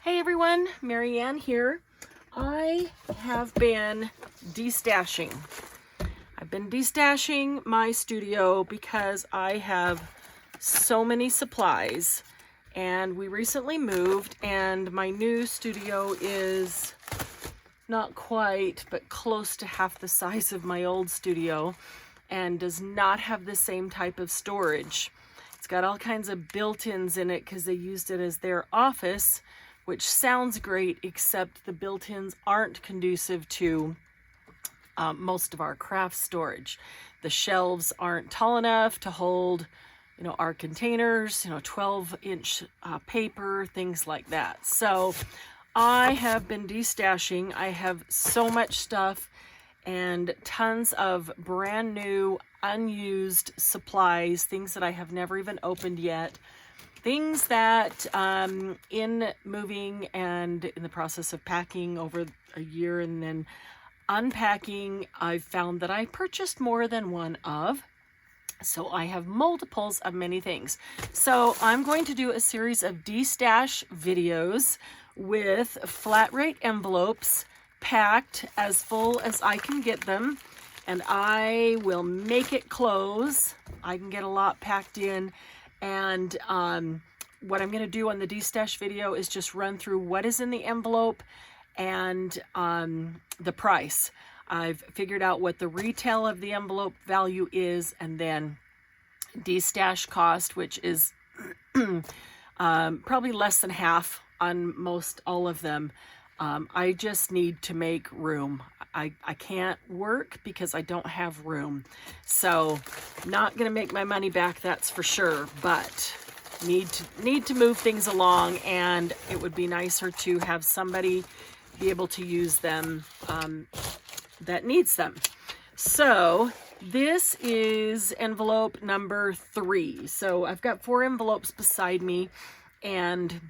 Hey everyone, Marianne here. I have been destashing. I've been destashing my studio because I have so many supplies, and we recently moved and my new studio is not quite, but close to half the size of my old studio and does not have the same type of storage. It's got all kinds of built-ins in it because they used it as their office, which sounds great, except the built-ins aren't conducive to most of our craft storage. The shelves aren't tall enough to hold, our containers, 12-inch paper, things like that. So I have been destashing. I have so much stuff and tons of brand new, unused supplies, things that I have never even opened yet. Things that in moving and in the process of packing over a year and then unpacking, I've found that I purchased more than one of. So I have multiples of many things. So I'm going to do a series of destash videos with flat rate envelopes packed as full as I can get them. And I will make it close. I can get a lot packed in. And what I'm going to do on the destash video is just run through what is in the envelope and the price. I've figured out what the retail of the envelope value is, and then destash cost, which is probably less than half on most all of them. I just need to make room. I can't work because I don't have room. So not going to make my money back, that's for sure, but need to move things along, and it would be nicer to have somebody be able to use them that needs them. So this is envelope number 3. So I've got 4 envelopes beside me, and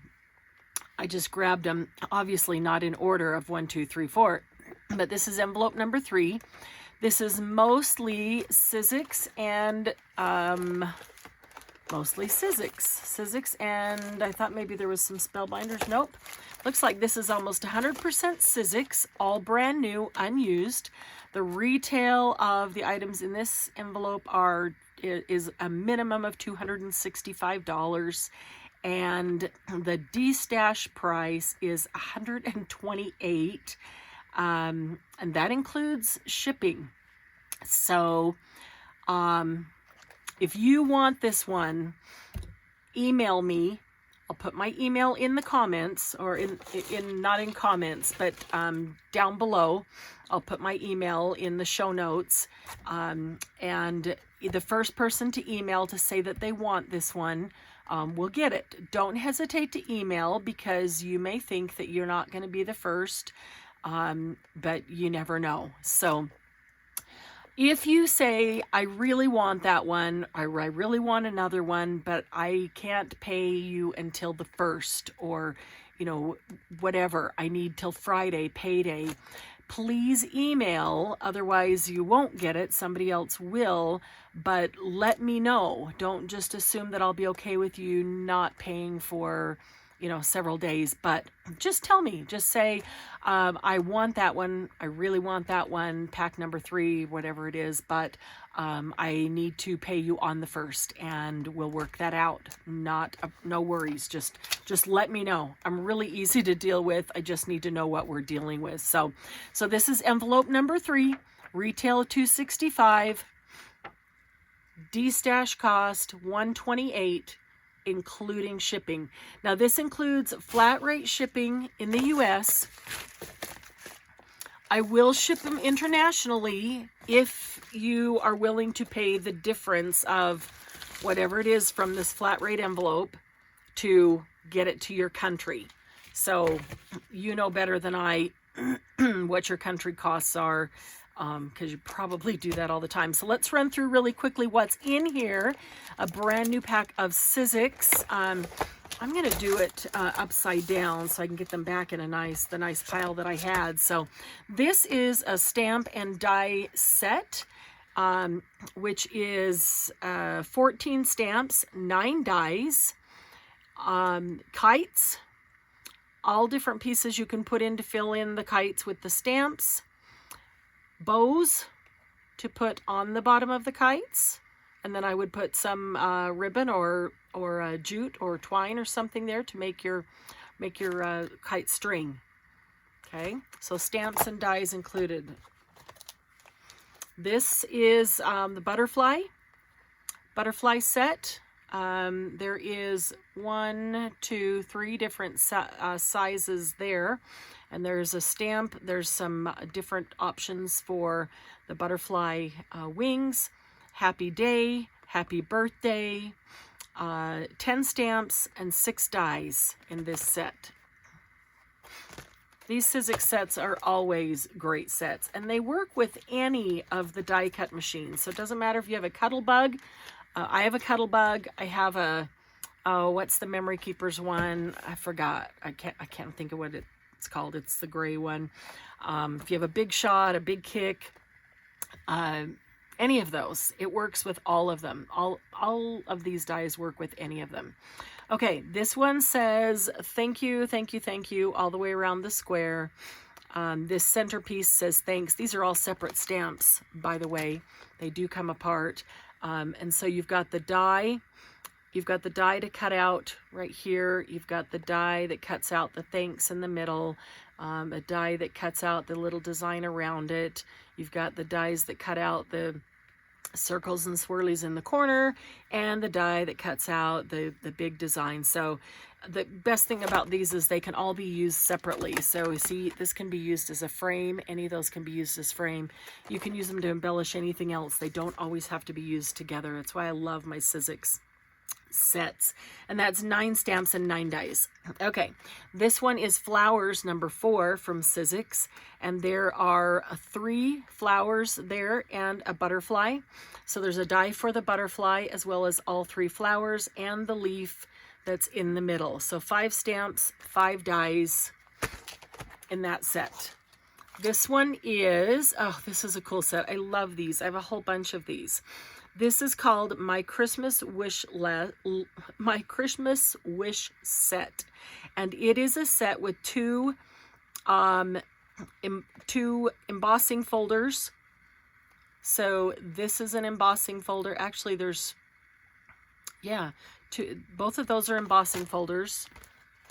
I just grabbed them, obviously not in order of 1, 2, 3, 4, but this is envelope number 3. This is mostly SIZZIX and SIZZIX, and I thought maybe there was some Spellbinders. Nope. Looks like this is almost 100% SIZZIX, all brand new, unused. The retail of the items in this envelope is a minimum of $265. And the destash price is $128, and that includes shipping. So if you want this one, email me. I'll put my email in the comments, or in not in comments, but down below. I'll put my email in the show notes, and the first person to email to say that they want this one will get it. Don't hesitate to email, because you may think that you're not going to be the first, but you never know. So if you say, I really want that one, I really want another one, but I can't pay you until the 1st, or, whatever, I need till Friday, payday, please email. Otherwise you won't get it. Somebody else will, but let me know. Don't just assume that I'll be okay with you not paying for, several days, but just tell me, just say, I want that one. I really want that one, pack number 3, whatever it is, but I need to pay you on the 1st, and we'll work that out. No worries. Just let me know. I'm really easy to deal with. I just need to know what we're dealing with. So this is envelope number 3, retail $265, destash cost $128, including shipping. Now this includes flat rate shipping in the US. I will ship them internationally if you are willing to pay the difference of whatever it is from this flat rate envelope to get it to your country. So you know better than I what your country costs are, because you probably do that all the time. So let's run through really quickly what's in here. A brand new pack of SIZZIX. I'm going to do it upside down so I can get them back in the nice pile that I had. So this is a stamp and die set, which is 14 stamps, 9 dies, kites, all different pieces you can put in to fill in the kites with the stamps, bows to put on the bottom of the kites, and then I would put some ribbon or jute or twine or something there to make your kite string. Okay, so stamps and dies included. This is the butterfly set. There is 1, 2, 3 different sizes there, and there's a stamp. There's some different options for the butterfly wings. Happy day, happy birthday, 10 stamps and 6 dies in this set. These SIZZIX sets are always great sets, and they work with any of the die cut machines. So it doesn't matter if you have a Cuttlebug. I have a Cuttlebug. I have a, what's the Memory Keepers one? I forgot. I can't think of what it's called. It's the gray one. If you have a Big Shot, a Big Kick, any of those, it works with all of them. All of these dies work with any of them. Okay, this one says thank you, thank you, thank you all the way around the square. This centerpiece says thanks. These are all separate stamps, by the way. They do come apart. And so you've got the die. You've got the die to cut out right here. You've got the die that cuts out the thanks in the middle. A die that cuts out the little design around it. You've got the dies that cut out the circles and swirlies in the corner, and the die that cuts out the big design. So the best thing about these is they can all be used separately. So you see, this can be used as a frame. Any of those can be used as frame. You can use them to embellish anything else. They don't always have to be used together. That's why I love my SIZZIX sets. And that's 9 stamps and 9 dies. Okay, this one is flowers number 4 from SIZZIX, and there are 3 flowers there and a butterfly. So there's a die for the butterfly as well as all 3 flowers and the leaf that's in the middle. So 5 stamps, 5 dies in that set. This one is, oh, this is a cool set. I love these. I have a whole bunch of these. This is called My Christmas Wish Set, and it is a set with 2 embossing folders. So this is an embossing folder. Actually, there's, yeah, 2. Both of those are embossing folders.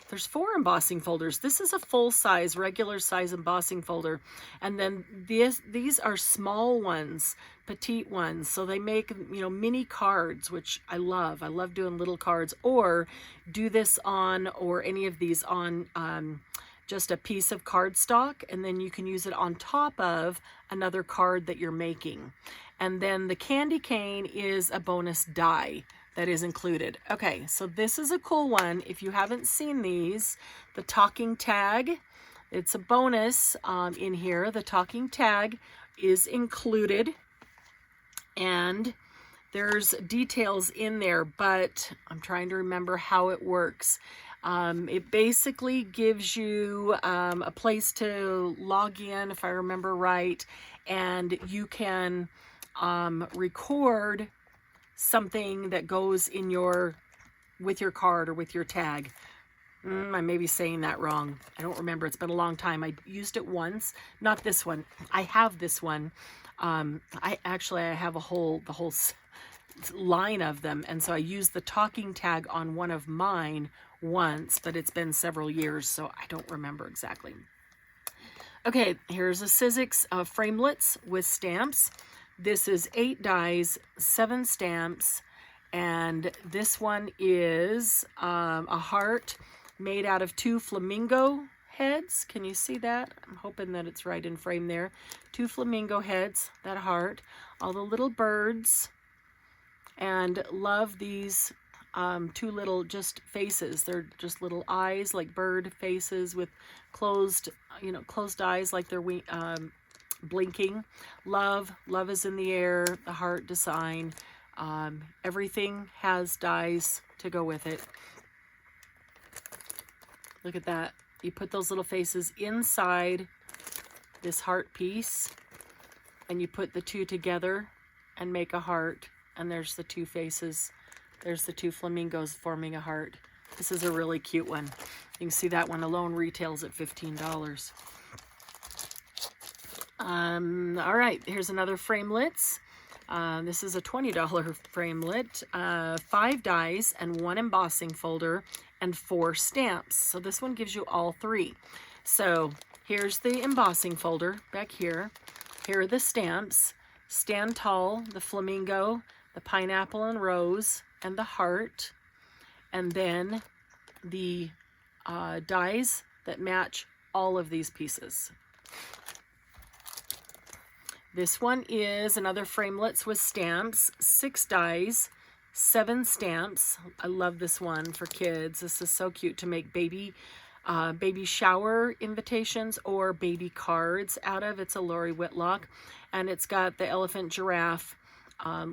There's 4 embossing folders. This is a full-size, regular size embossing folder. And then these are small ones, petite ones. So they make, you know, mini cards, which I love. I love doing little cards. Or do this on, or any of these on just a piece of cardstock. And then you can use it on top of another card that you're making. And then the candy cane is a bonus die that is included. Okay, so this is a cool one. If you haven't seen these, the talking tag, it's a bonus in here. The talking tag is included, and there's details in there, but I'm trying to remember how it works. It basically gives you a place to log in, if I remember right, and you can record something that goes in with your card or with your tag. I may be saying that wrong. I don't remember. It's been a long time. I used it once. Not this one. I have this one. I have the whole line of them, and so I used the talking tag on one of mine once, but it's been several years, so I don't remember exactly. Okay, here's a SIZZIX framelets with stamps. This is 8 dies, 7 stamps, and this one is a heart made out of 2 flamingo heads. Can you see that? I'm hoping that it's right in frame there. 2 flamingo heads, that heart, all the little birds, and love these 2 little just faces. They're just little eyes, like bird faces with closed eyes, like they're blinking. Love is in the air, the heart design. Everything has dies to go with it. Look at that. You put those little faces inside this heart piece, and you put the 2 together and make a heart, and there's the 2 faces. There's the 2 flamingos forming a heart. This is a really cute one. You can see that one alone retails at $15. All right, here's another framelits. This is a $20 framelit, 5 dies and 1 embossing folder and 4 stamps. So this one gives you all 3. So here's the embossing folder back here. Here are the stamps: Stand Tall, the flamingo, the pineapple and rose, and the heart. And then the dies that match all of these pieces. This one is another framelits with stamps, 6 dies, 7 stamps. I love this one for kids. This is so cute to make baby shower invitations or baby cards out of. It's a Lori Whitlock, and it's got the elephant, giraffe,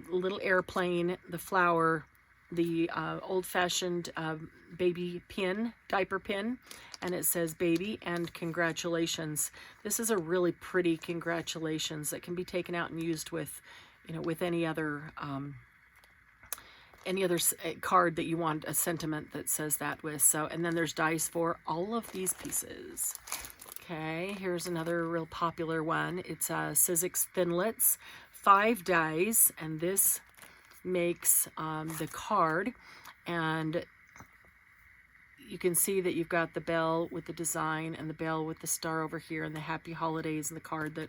little airplane, the flower, the old-fashioned baby pin, diaper pin, and it says baby and congratulations. This is a really pretty congratulations that can be taken out and used with, you know, with any other card that you want a sentiment that says that with. So, and then there's dies for all of these pieces. Okay, here's another real popular one. It's SIZZIX Thinlits, 5 dies, and this makes the card, and you can see that you've got the bell with the design and the bell with the star over here and the happy holidays and the card that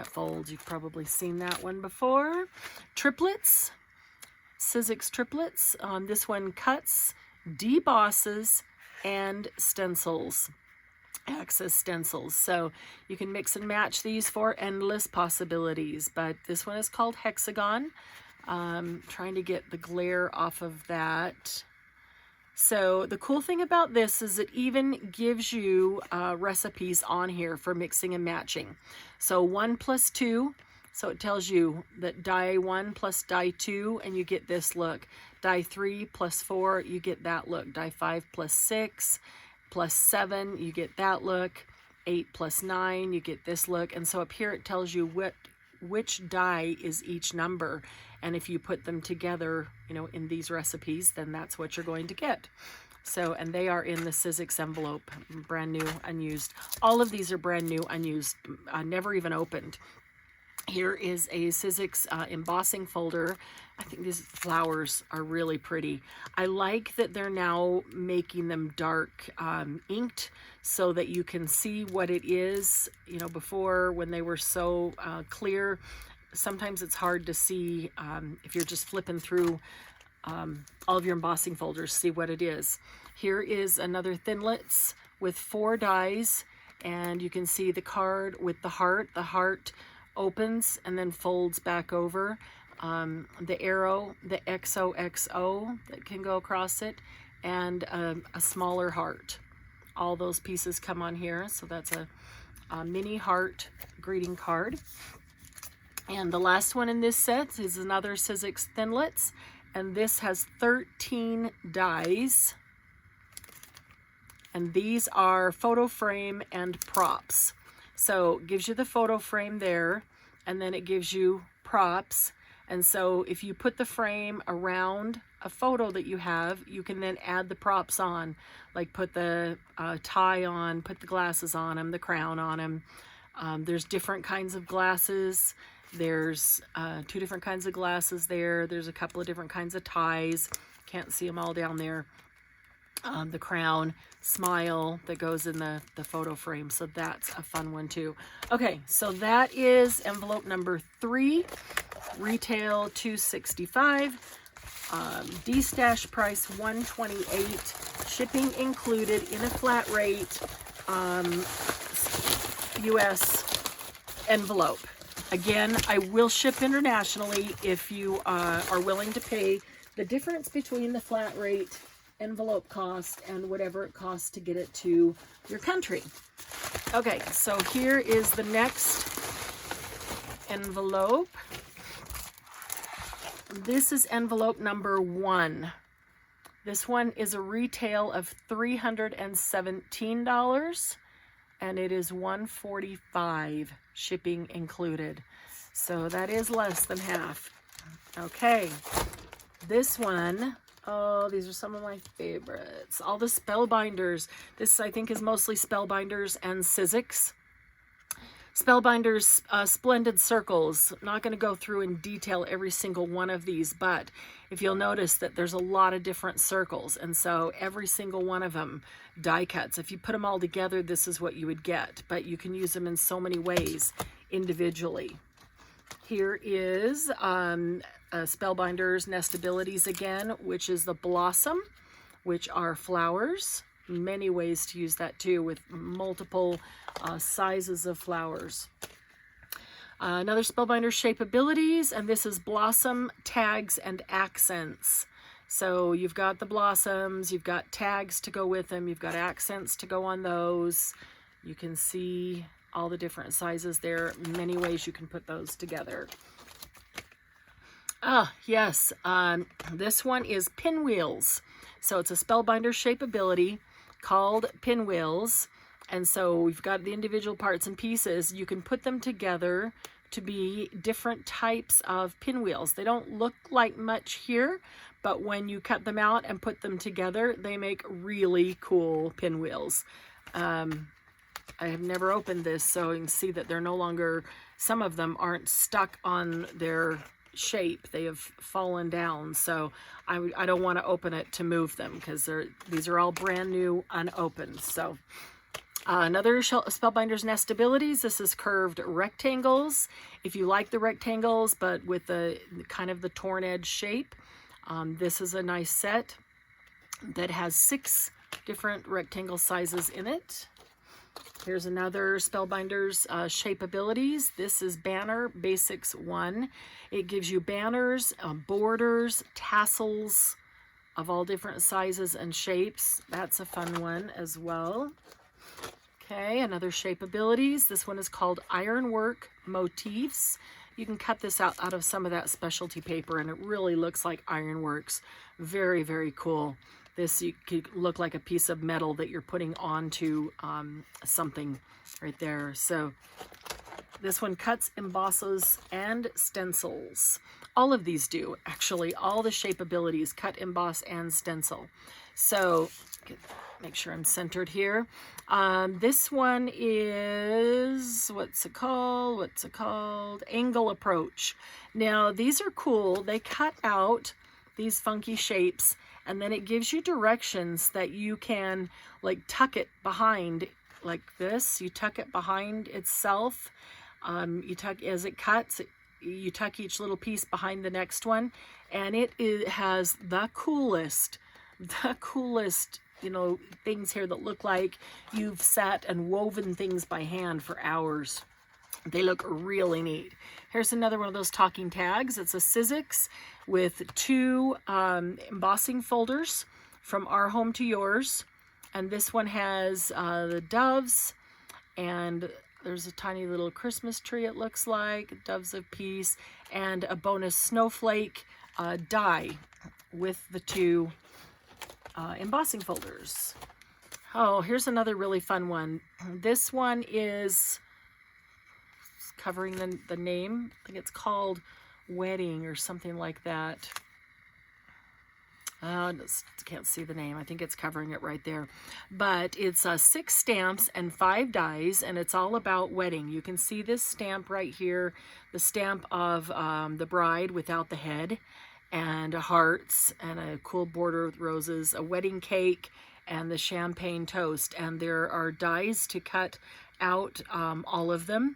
folds. You've probably seen that one before. Triplets, SIZZIX triplets. This one cuts, debosses, and stencils, access stencils. So you can mix and match these for endless possibilities, but this one is called Hexagon. Trying to get the glare off of that. So the cool thing about this is it even gives you recipes on here for mixing and matching. So 1 plus 2, so it tells you that die 1 plus die 2, and you get this look. Die 3 plus 4, you get that look. Die 5 plus 6 plus 7, you get that look. 8 plus 9, you get this look. And so up here it tells you which die is each number, and if you put them together, you know, in these recipes, then that's what you're going to get. So, and they are in the SIZZIX envelope, brand new unused. All of these are brand new unused, never even opened. Here is a SIZZIX embossing folder. I think these flowers are really pretty. I like that they're now making them dark inked so that you can see what it is. You know, before when they were so clear, sometimes it's hard to see if you're just flipping through all of your embossing folders, see what it is. Here is another Thinlits with 4 dies, and you can see the card with the heart. The heart opens and then folds back over. The arrow, the XOXO that can go across it, and a smaller heart. All those pieces come on here, so that's a mini heart greeting card. And the last one in this set is another SIZZIX Thinlits, and this has 13 dies. And these are photo frame and props. So it gives you the photo frame there, and then it gives you props. And so if you put the frame around a photo that you have, you can then add the props on, like put the tie on, put the glasses on them, the crown on them. There's different kinds of glasses. There's 2 different kinds of glasses there. There's a couple of different kinds of ties. Can't see them all down there. The crown, smile that goes in the photo frame. So that's a fun one too. Okay, so that is envelope number 3. Retail $265, DESTASH price $128, shipping included in a flat rate, US envelope. Again, I will ship internationally if you are willing to pay the difference between the flat rate envelope cost and whatever it costs to get it to your country. Okay, so here is the next envelope. This is envelope number 1. This one is a retail of $317, and it is $145 shipping included. So that is less than half. Okay, this one Oh, these are some of my favorites. All the Spellbinders. This, I think, is mostly Spellbinders and SIZZIX. Spellbinders Splendid Circles. I'm not going to go through in detail every single one of these, but if you'll notice that there's a lot of different circles, and so every single one of them die cuts. If you put them all together, this is what you would get, but you can use them in so many ways individually. Here is Spellbinders Nestabilities again, which is the Blossom, which are flowers. Many ways to use that too, with multiple sizes of flowers. Another Spellbinder Shapeabilities, and this is Blossom, Tags, and Accents. So you've got the blossoms, you've got tags to go with them, you've got accents to go on those. You can see all the different sizes there. Many ways you can put those together. Ah, yes, this one is Pinwheels. So it's a Spellbinder Shapeability called Pinwheels. And so we've got the individual parts and pieces. You can put them together to be different types of pinwheels. They don't look like much here, but when you cut them out and put them together, they make really cool pinwheels. I have never opened this, so you can see that they're no longer, some of them aren't stuck on their shape. They have fallen down, so I don't want to open it to move them because these are all brand new unopened. So another Spellbinders Nestabilities. This is curved rectangles. If you like the rectangles but with the kind of the torn edge shape, this is a nice set that has 6 different rectangle sizes in it. Here's another Spellbinders Shapeabilities. This is Banner Basics 1. It gives you banners, borders, tassels of all different sizes and shapes. That's a fun one as well. Okay, another Shapeabilities. This one is called Ironwork Motifs. You can cut this out of some of that specialty paper, and it really looks like ironworks. Very, very cool. This could look like a piece of metal that you're putting onto something right there. So this one cuts, embosses, and stencils. All of these do, actually. All the Shapeabilities cut, emboss, and stencil. So make sure I'm centered here. This one is, what's it called? Angle Approach. Now, these are cool. They cut out these funky shapes, and then it gives you directions that you can like tuck it behind like this. You tuck it behind itself. You tuck as it cuts, you tuck each little piece behind the next one, and it has the coolest, you know, things here that look like you've sat and woven things by hand for hours. They look really neat. Here's another one of those talking tags. It's a SIZZIX with 2 embossing folders from Our Home to Yours. And this one has the doves, and there's a tiny little Christmas tree, it looks like, doves of peace, and a bonus snowflake die with the 2 embossing folders. Oh, here's another really fun one. This one is covering the name. I think it's called Wedding or something like that. Can't see the name. I think it's covering it right there. But it's 6 stamps and 5 dies, and it's all about wedding. You can see this stamp right here, the stamp of the bride without the head, and hearts, and a cool border with roses, a wedding cake, and the champagne toast. And there are dies to cut out all of them.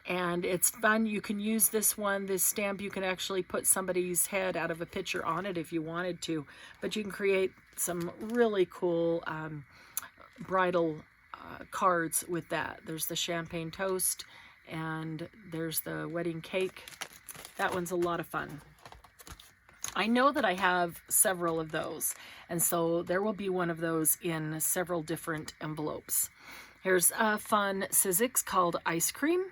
And it's fun. You can use this stamp, you can actually put somebody's head out of a picture on it if you wanted to. But you can create some really cool bridal cards with that. There's the champagne toast, and there's the wedding cake. That one's a lot of fun. I know that I have several of those, and so there will be one of those in several different envelopes. Here's a fun SIZZIX called Ice Cream.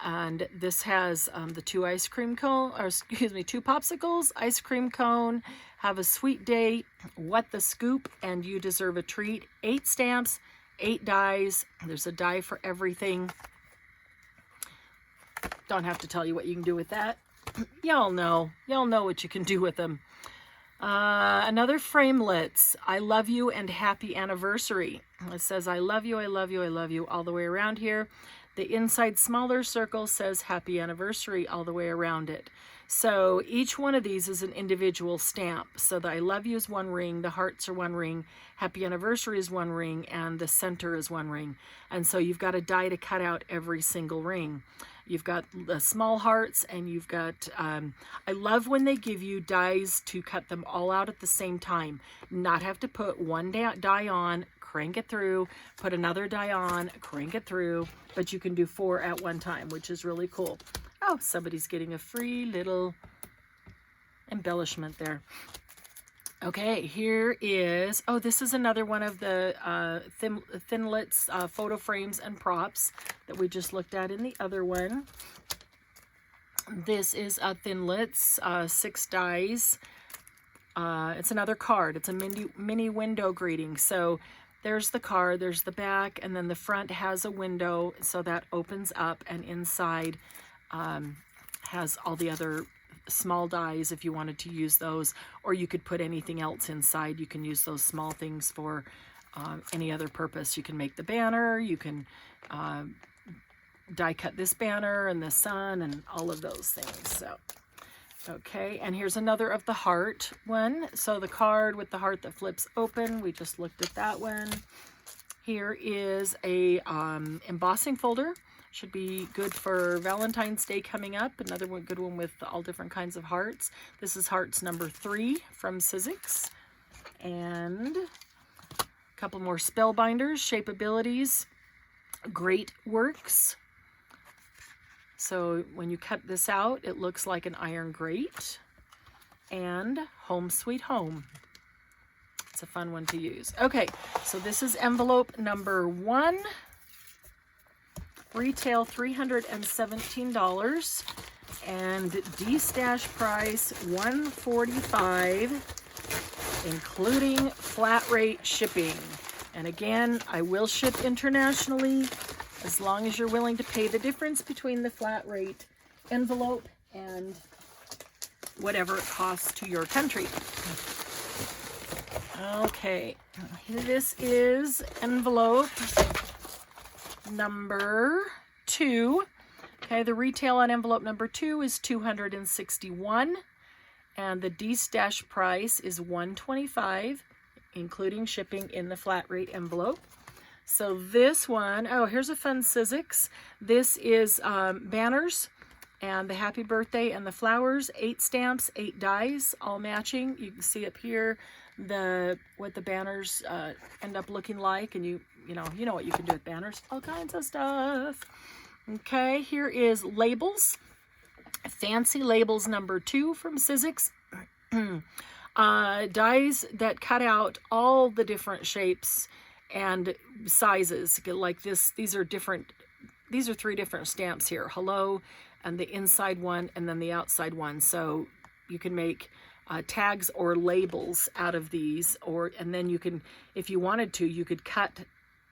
And this has the 2 ice cream cone, or excuse me, 2 popsicles, ice cream cone, have a sweet day, what the scoop, and you deserve a treat. 8 stamps, 8 dies. There's a die for everything. Don't have to tell you what you can do with that. Y'all know what you can do with them. Another framelits. I love you and happy anniversary. It says, I love you, I love you, I love you all the way around here. The inside smaller circle says happy anniversary all the way around it. So each one of these is an individual stamp. So the I love you is one ring, the hearts are one ring, happy anniversary is one ring, and the center is one ring. And so you've got a die to cut out every single ring. You've got the small hearts, and you've got, I love when they give you dies to cut them all out at the same time. Not have to put one die on, crank it through, put another die on, crank it through, but you can do 4 at one time, which is really cool. Oh, somebody's getting a free little embellishment there. Okay, here is, oh, this is another one of the Thinlits photo frames and props that we just looked at in the other one. This is a Thinlits 6 dies. It's another card. It's a mini window greeting. So there's the card, there's the back, and then the front has a window, so that opens up, and inside has all the other small dies if you wanted to use those, or you could put anything else inside. You can use those small things for any other purpose. You can make the banner, you can die cut this banner and the sun and all of those things. So okay, and here's another of the heart one. So the card with the heart that flips open, we just looked at that one. Here is a embossing folder. Should be good for Valentine's Day coming up. Another one, good one with all different kinds of hearts. This is hearts number 3 from SIZZIX. And a couple more spellbinders, shapeabilities, great works. So when you cut this out, it looks like an iron grate. And Home Sweet Home. It's a fun one to use. Okay, so this is envelope number 1. Retail $317, and DESTASH price $145, including flat rate shipping. And again, I will ship internationally as long as you're willing to pay the difference between the flat rate envelope and whatever it costs to your country. Okay, this is envelope number 2. Okay, the retail on envelope number 2 is $261, and the DESTASH price is $125, including shipping in the flat rate envelope. So this one, oh, here's a fun SIZZIX. This is banners and the happy birthday and the flowers, 8 stamps, 8 dies, all matching. You can see up here what the banners end up looking like, and you know what you can do with banners, all kinds of stuff. Okay, here is labels, fancy labels number 2 from SIZZIX. Dies that cut out all the different shapes and sizes. Like this, these are 3 different stamps here. Hello, and the inside one, and then the outside one. So you can make tags or labels out of these, and then you can, if you wanted to, you could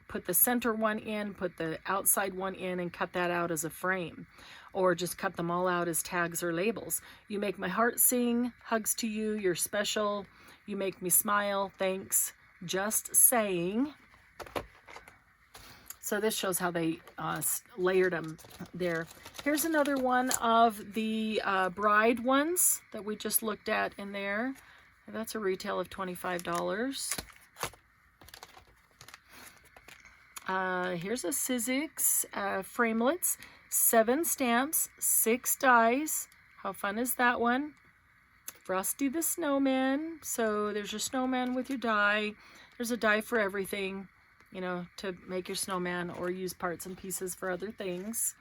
put the center one in, put the outside one in, and cut that out as a frame, or just cut them all out as tags or labels. You make my heart sing, hugs to you, you're special, you make me smile, thanks, just saying. So this shows how they layered them there. Here's another one of the bride ones that we just looked at in there. That's a retail of $25. Here's a SIZZIX framelits, 7 stamps, 6 dies. How fun is that one? Frosty the Snowman. So there's your snowman with your die. There's a die for everything, you know, to make your snowman or use parts and pieces for other things.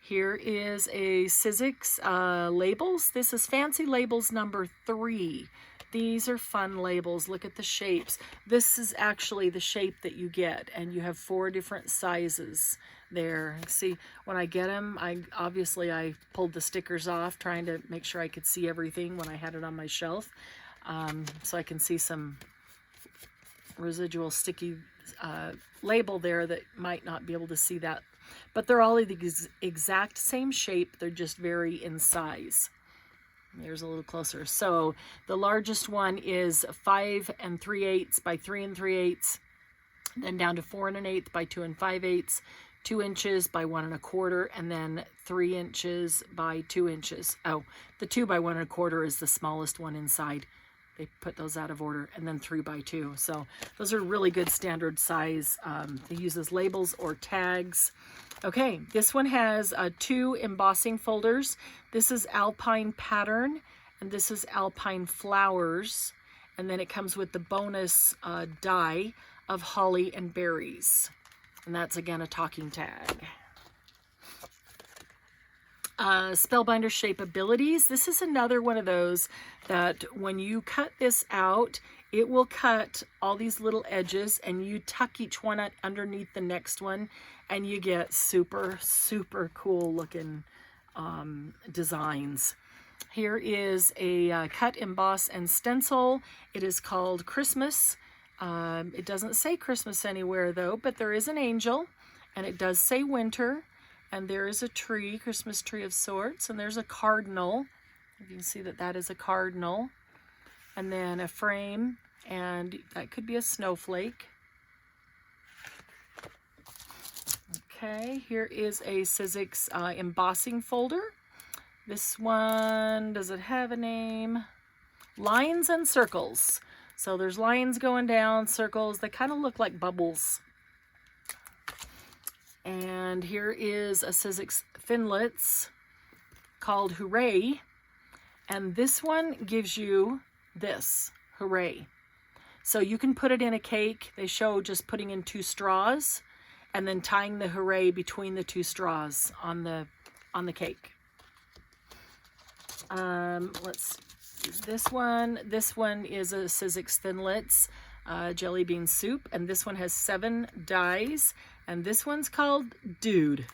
Here is a SIZZIX labels. This is fancy labels number 3. These are fun labels. Look at the shapes. This is actually the shape that you get, and you have 4 different sizes there. See, when I get them, I pulled the stickers off, trying to make sure I could see everything when I had it on my shelf, so I can see some residual sticky label there that might not be able to see that. But they're all the exact same shape. They're just vary in size. Here's a little closer. So the largest one is 5 3/8 by 3 3/8, then down to 4 1/8 by 2 5/8, 2 inches by 1 1/4, and then 3 inches by 2 inches. Oh, the 2 by 1 1/4 is the smallest one inside. They put those out of order, and then 3 by 2. So those are really good standard size. They use as labels or tags. Okay, this one has 2 embossing folders. This is Alpine Pattern, and this is Alpine Flowers. And then it comes with the bonus die of Holly and Berries. And that's, again, a talking tag. Spellbinder Shape Abilities. This is another one of those that when you cut this out, it will cut all these little edges, and you tuck each one underneath the next one, and you get super, super cool looking designs. Here is a cut, emboss, and stencil. It is called Christmas. It doesn't say Christmas anywhere though, but there is an angel, and it does say winter. And there is a tree, Christmas tree of sorts, and there's a cardinal. You can see that that is a cardinal. And then a frame, and that could be a snowflake. Okay, here is a SIZZIX embossing folder. This one, does it have a name? Lines and circles. So there's lines going down, circles. They kind of look like bubbles. And here is a SIZZIX Thinlits called Hooray. And this one gives you this, Hooray. So you can put it in a cake. They show just putting in 2 straws and then tying the Hooray between the 2 straws on the cake. Let's do this one. This one is a SIZZIX Thinlits jelly bean soup, and this one has 7 dies. And this one's called Dude,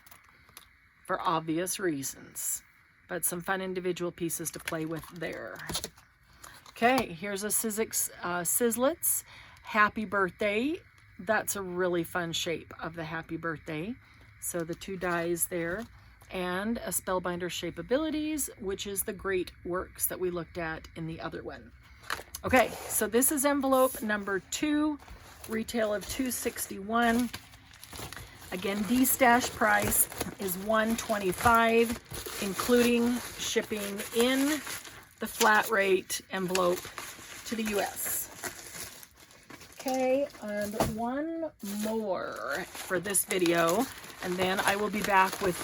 for obvious reasons. But some fun individual pieces to play with there. Okay, here's a SIZZIX Sizzlets Happy Birthday. That's a really fun shape of the Happy Birthday. So the 2 dies there. And a Spellbinder Shape Abilities, which is the Great Works that we looked at in the other one. Okay, so this is envelope number 2, retail of $2.61. Again, DESTASH price is $125, including shipping in the flat rate envelope to the US. Okay, and one more for this video, and then I will be back with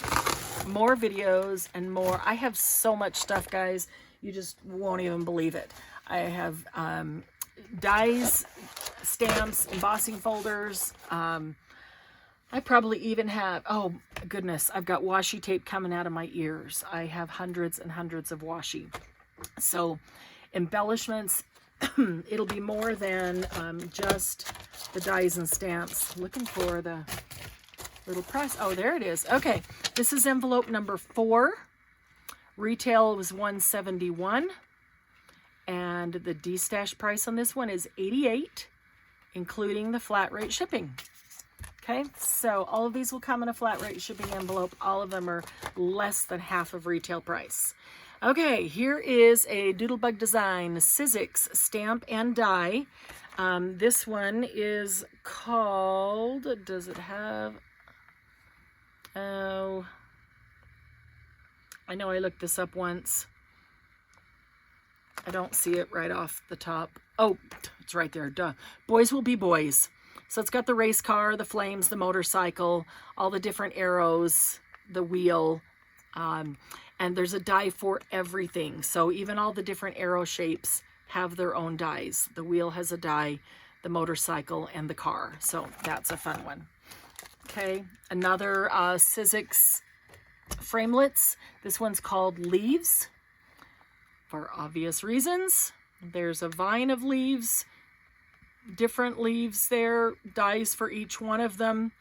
more videos and more. I have so much stuff, guys. You just won't even believe it. I have dies, stamps, embossing folders. I probably even have, oh goodness, I've got washi tape coming out of my ears. I have hundreds and hundreds of washi. So embellishments, it'll be more than just the dies and stamps. Looking for the little price. Oh, there it is. Okay, this is envelope number 4. Retail was $171. And the DESTASH price on this one is $88, including the flat rate shipping. Okay, so all of these will come in a flat rate shipping envelope. All of them are less than half of retail price. Okay, here is a Doodlebug Design SIZZIX stamp and die. This one is called, does it have, oh, I know I looked this up once. I don't see it right off the top. Oh, it's right there, duh. Boys Will Be Boys. So it's got the race car, the flames, the motorcycle, all the different arrows, the wheel, and there's a die for everything. So even all the different arrow shapes have their own dies. The wheel has a die, the motorcycle, and the car. So that's a fun one. Okay, another SIZZIX Framelits. This one's called Leaves, for obvious reasons. There's a vine of leaves, different leaves there, dies for each one of them.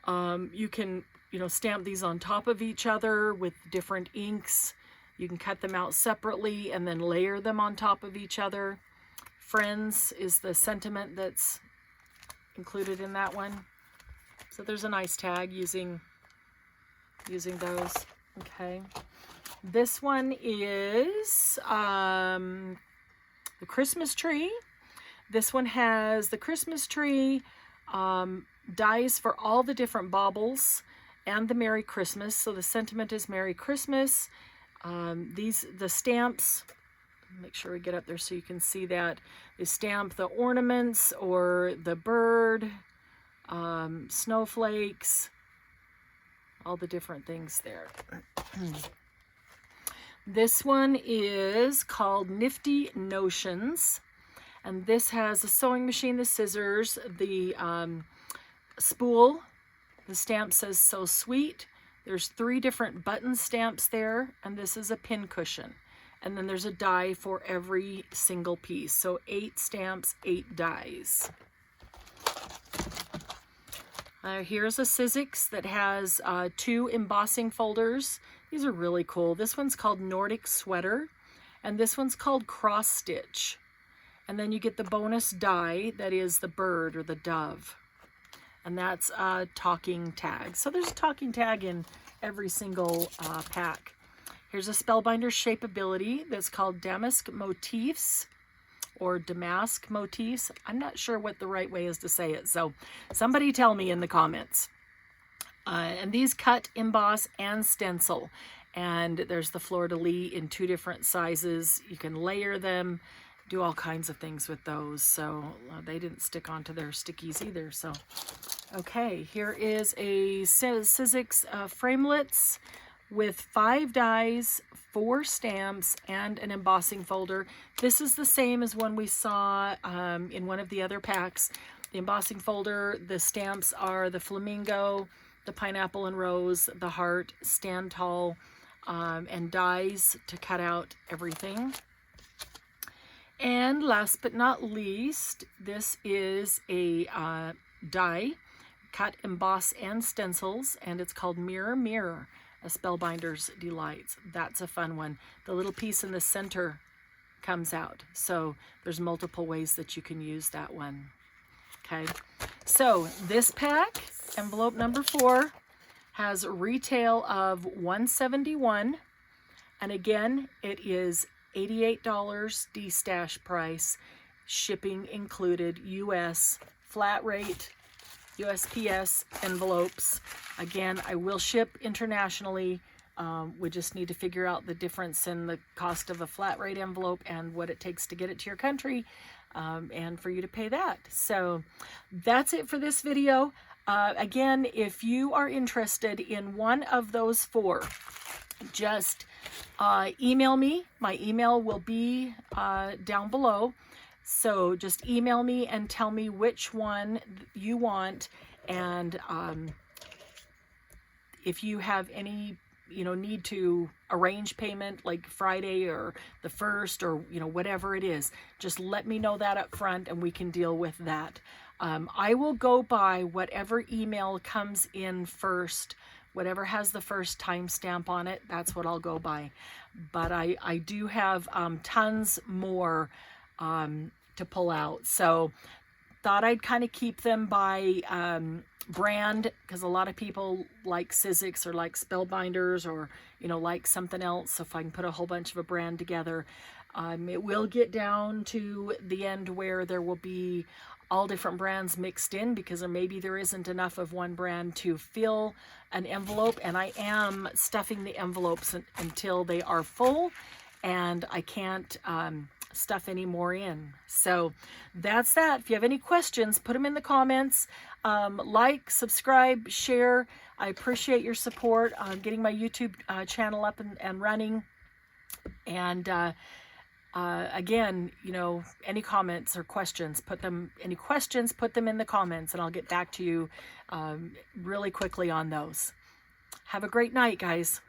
You can, stamp these on top of each other with different inks. You can cut them out separately and then layer them on top of each other. Friends is the sentiment that's included in that one. So there's a nice tag using those. Okay. This one is the Christmas tree. This one has the Christmas tree, dies for all the different baubles, and the Merry Christmas. So the sentiment is Merry Christmas. The stamps, make sure we get up there so you can see that. They stamp the ornaments or the bird, snowflakes, all the different things there. This one is called Nifty Notions, and this has the sewing machine, the scissors, the spool. The stamp says "So Sweet." There's 3 different button stamps there, and this is a pin cushion. And then there's a die for every single piece. So 8 stamps, 8 dies. Here's a SIZZIX that has 2 embossing folders. These are really cool. This one's called Nordic Sweater, and this one's called Cross Stitch. And then you get the bonus die that is the bird or the dove. And that's a talking tag. So there's a talking tag in every single pack. Here's a Spellbinder Shapeability that's called Damask Motifs or Damask Motifs. I'm not sure what the right way is to say it, so somebody tell me in the comments. And these cut, emboss, and stencil. And there's the fleur-de-lis in 2 different sizes. You can layer them, do all kinds of things with those. So they didn't stick onto their stickies either. So, okay, here is a SIZZIX Framelits with 5 dies, 4 stamps, and an embossing folder. This is the same as one we saw in one of the other packs. The embossing folder, the stamps are the flamingo, the pineapple and rose, the heart, stand tall, and dies to cut out everything. And last but not least, this is a die, cut, emboss, and stencils, and it's called Mirror Mirror, a Spellbinder's Delights. That's a fun one. The little piece in the center comes out, so there's multiple ways that you can use that one. Okay, so this pack, envelope number 4, has retail of $171, and again, it is $88 DESTASH price, shipping included, US, flat rate, USPS envelopes. Again, I will ship internationally. We just need to figure out the difference in the cost of a flat rate envelope and what it takes to get it to your country, and for you to pay that. So that's it for this video. Again, if you are interested in one of those 4, just email me. My email will be down below. So just email me and tell me which one you want, and if you have any, need to arrange payment like Friday or the 1st or, whatever it is, just let me know that up front and we can deal with that. I will go by whatever email comes in first. Whatever has the first timestamp on it, that's what I'll go by. But I do have tons more to pull out. So thought I'd kind of keep them by brand, because a lot of people like SIZZIX or like Spellbinders or, like something else. So if I can put a whole bunch of a brand together, it will get down to the end where there will be all different brands mixed in, because maybe there isn't enough of one brand to fill an envelope, and I am stuffing the envelopes until they are full and I can't stuff any more in. So that's that. If you have any questions, put them in the comments. Like, subscribe, share. I appreciate your support on getting my YouTube channel up and running. And again, any comments or questions, put them in the comments, and I'll get back to you really quickly on those. Have a great night, guys.